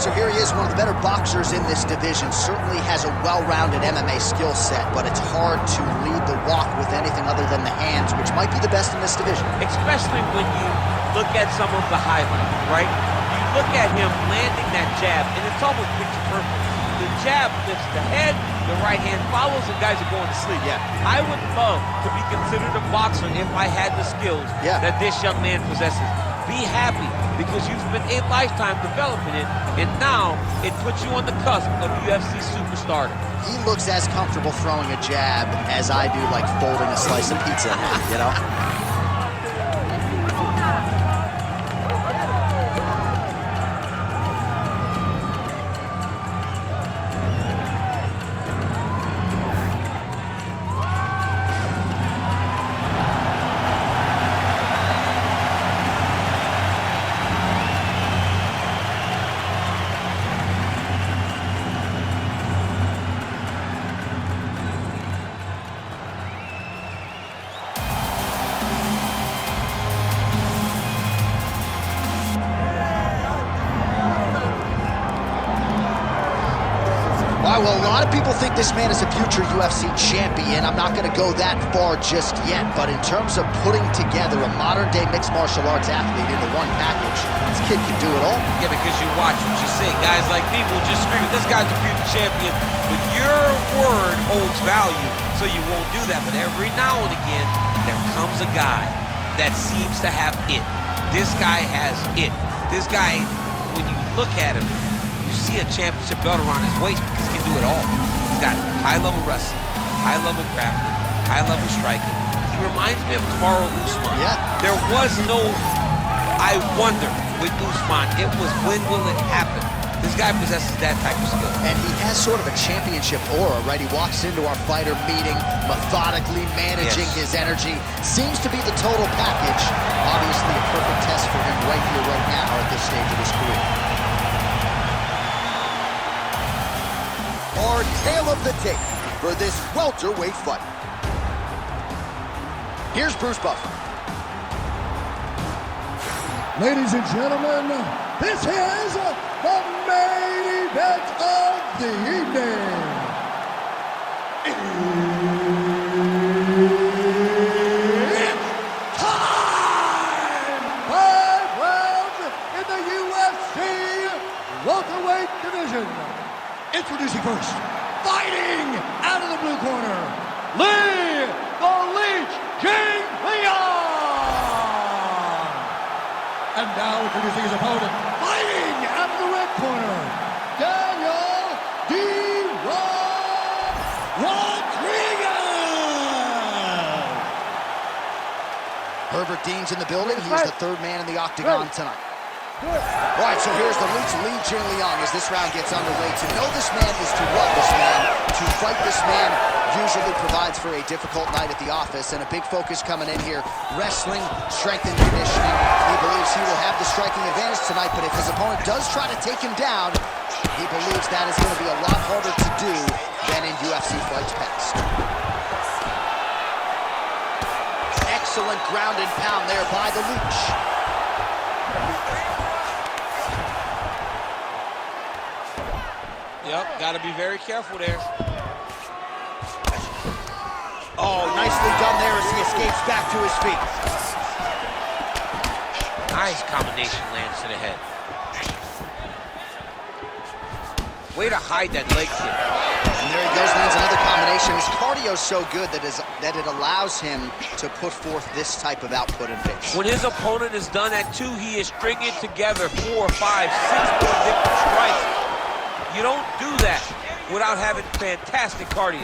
right, so here he is, one of the better boxers in this division. Certainly has a well-rounded MMA skill set, but it's hard to lead the walk with anything other than the hands, which might be the best in this division. Especially when you look at some of the highlights, right? You look at him landing that jab, and it's almost picture perfect. The jab lifts the head, the right hand follows, and guys are going to sleep. Yeah. I would love to be considered a boxer if I had the skills that this young man possesses. Be happy, because you've spent a lifetime developing it, and now it puts you on the cusp of UFC superstar. He looks as comfortable throwing a jab as I do, like folding a slice of pizza, you know? Well, a lot of people think this man is a future UFC champion. I'm not going to go that far just yet, but in terms of putting together a modern-day mixed martial arts athlete into one package, this kid can do it all. Yeah, because you watch what you say. Guys like me will just scream, this guy's a future champion, but your word holds value, so you won't do that. But every now and again, there comes a guy that seems to have it. This guy has it. This guy, when you look at him, you see a championship belt around his waist because he can do it all. He's got high-level wrestling, high-level grappling, high-level striking. He reminds me of Kamaru Usman. Yeah. There was no I wonder with Usman. It was when will it happen? This guy possesses that type of skill. And he has sort of a championship aura, right? He walks into our fighter meeting, methodically managing his energy. Seems to be the total package. Obviously a perfect test for him right here, right now at this stage of his career. Our tale of the tape for this welterweight fight. Here's Bruce Buffer. Ladies and gentlemen, this is the main event of the evening. It's time! 5 rounds in the UFC welterweight division. Introducing first, fighting out of the blue corner, Lee the Leech Jingliang! And now introducing his opponent, fighting out of the red corner, Daniel Rodriguez! Herbert Dean's in the building. He's the third man in the octagon tonight. All right, so here's the Leech, Lee Jingliang, as this round gets underway. To know this man is to love this man. To fight this man usually provides for a difficult night at the office, and a big focus coming in here. Wrestling, strength and conditioning. He believes he will have the striking advantage tonight, but if his opponent does try to take him down, he believes that is going to be a lot harder to do than in UFC fights past. Excellent ground and pound there by the Leech. Yep, got to be very careful there. Oh, nicely done there as he escapes back to his feet. Nice combination lands to the head. Way to hide that leg kick. And there he goes, lands another combination. His cardio's so good that it allows him to put forth this type of output and pace. When his opponent is done at 2, he is stringing together 4, 5, 6 more different strikes. You don't do that without having fantastic cardio.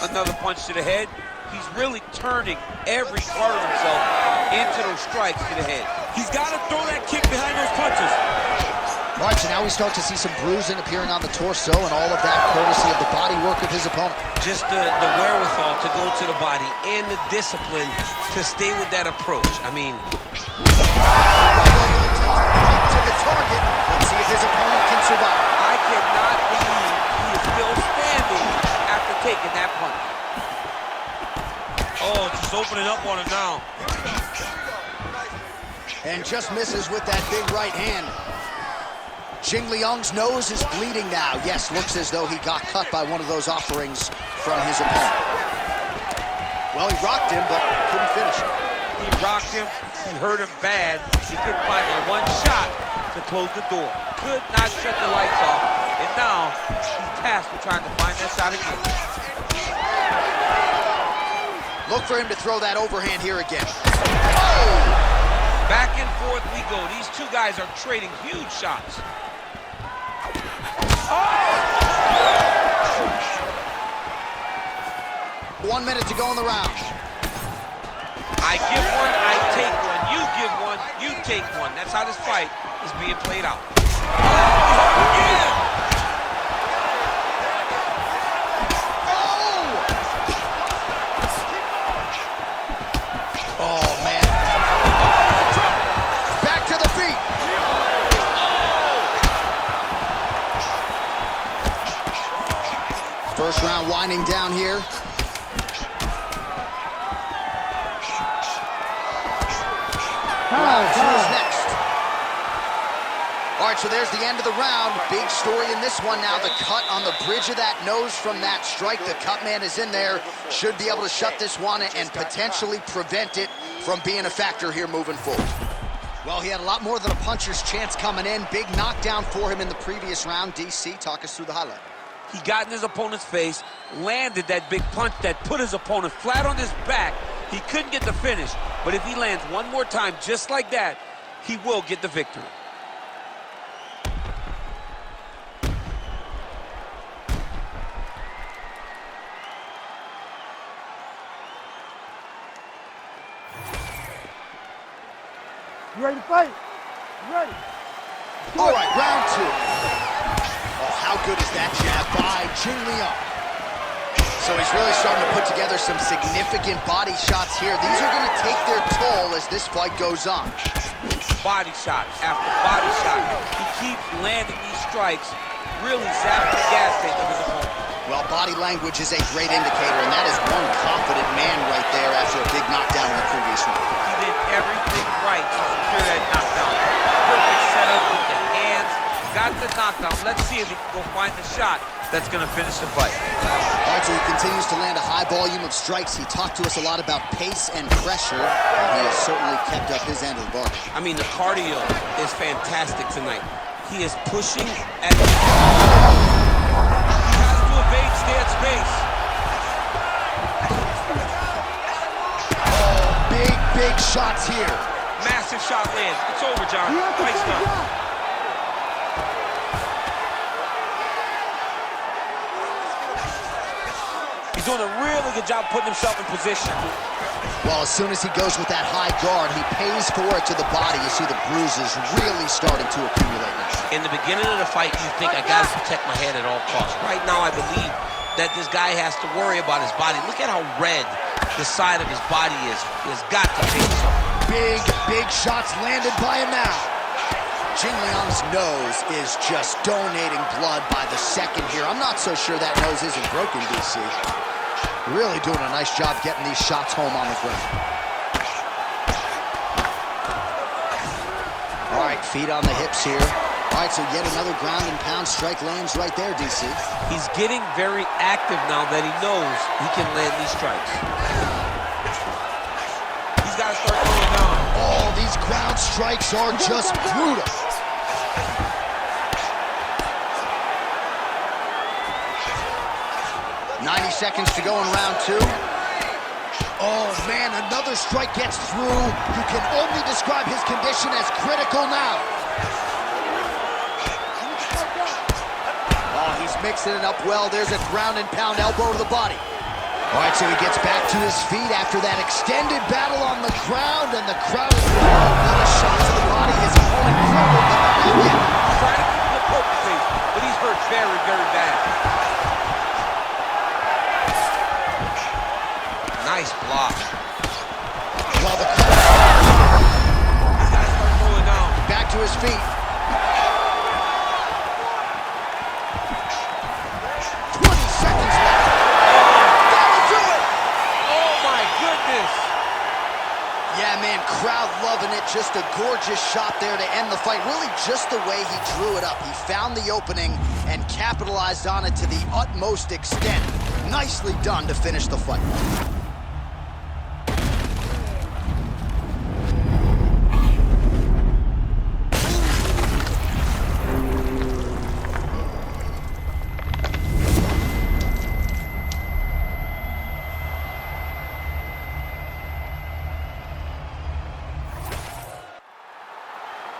Another punch to the head. He's really turning every part of himself into those strikes to the head. He's got to throw that kick behind those punches. All right, so now we start to see some bruising appearing on the torso, and all of that courtesy of the body work of his opponent. Just the wherewithal to go to the body and the discipline to stay with that approach. I mean... to the target. Let's see if his opponent can survive. I cannot believe he is still standing after taking that punch. Oh, just opening up on him now. And just misses with that big right hand. Jingliang's nose is bleeding now. Yes, looks as though he got cut by one of those offerings from his opponent. Well, he rocked him, but couldn't finish him. He rocked him, he hurt him bad. He couldn't find that one shot to close the door. Could not shut the lights off. And now, he's tasked with trying to find that shot again. Look for him to throw that overhand here again. Oh! Back and forth we go. These two guys are trading huge shots. Oh! 1 minute to go in the round. I give one, I take one. You give one, you take one. That's how this fight is being played out. Oh, yeah! Oh, man. Back to the feet. First round winding down here. Round 2 is next. All right, so there's the end of the round. Big story in this one now. The cut on the bridge of that nose from that strike. The cut man is in there. Should be able to shut this one and potentially prevent it from being a factor here moving forward. Well, he had a lot more than a puncher's chance coming in. Big knockdown for him in the previous round. DC, talk us through the highlight. He got in his opponent's face, landed that big punch that put his opponent flat on his back. He couldn't get the finish, but if he lands one more time just like that, he will get the victory. You ready to fight? You ready? All right, round 2. Oh, how good is that jab by Jingliang? So he's really starting to put together some significant body shots here. These are going to take their toll as this fight goes on. Body shot after body shot. He keeps landing these strikes, really zapping the gas tank of his opponent. Well, body language is a great indicator, and that is one confident man right there after a big knockdown in the previous round. He did everything right to secure that knockdown. Perfect setup with the hands. Got the knockdown. Let's see if he can go find the shot that's going to finish the fight. All right, so he continues to land a high volume of strikes. He talked to us a lot about pace and pressure, and he has certainly kept up his end of the bargain. I mean, the cardio is fantastic tonight. He is pushing at the... He has to evade, stay at space. Oh, big shots here. Massive shot lands. It's over, John. Fight's done. He's doing a really good job putting himself in position. Well, as soon as he goes with that high guard, he pays for it to the body. You see the bruises really starting to accumulate now. In the beginning of the fight, you think, I got to protect my head at all costs. Right now, I believe that this guy has to worry about his body. Look at how red the side of his body is. He has got to change something. Big shots landed by him now. Jingliang's nose is just donating blood by the second here. I'm not so sure that nose isn't broken, DC. Really doing a nice job getting these shots home on the ground. All right, feet on the hips here. All right, so yet another ground and pound strike lands right there, DC. He's getting very active now that he knows he can land these strikes. He's got to start going down. Oh, these ground strikes are just brutal. Seconds to go in round 2. Oh, man, another strike gets through. You can only describe his condition as critical now. Oh, he's mixing it up well. There's a ground and pound elbow to the body. All right, so he gets back to his feet after that extended battle on the ground, and the crowd is with a shot to the body. His opponent crumbled, but not yet. Trying to keep the poker face, but he's hurt very, very bad. Nice block. Well, the crowd... He's got to start going down. Back to his feet. 20 seconds left. That'll do it! Oh, my goodness. Yeah, man, crowd loving it. just a gorgeous shot there to end the fight. Really just the way he drew it up. He found the opening and capitalized on it to the utmost extent. Nicely done to finish the fight.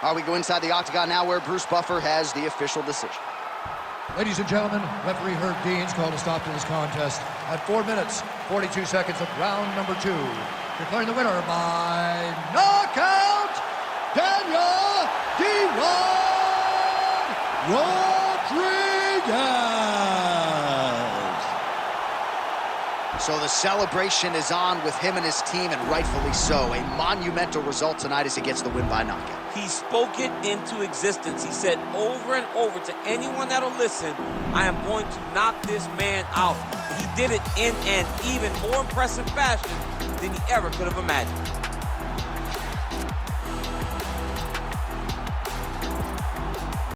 All right, we go inside the octagon now where Bruce Buffer has the official decision. Ladies and gentlemen, referee Herb Dean's called a stop to this contest at 4 minutes, 42 seconds of round number 2. Declaring the winner by knockout, Daniel D-Rod Rodriguez. So the celebration is on with him and his team, and rightfully so. A monumental result tonight as he gets the win by knockout. He spoke it into existence. He said over and over to anyone that'll listen, I am going to knock this man out. He did it in an even more impressive fashion than he ever could have imagined.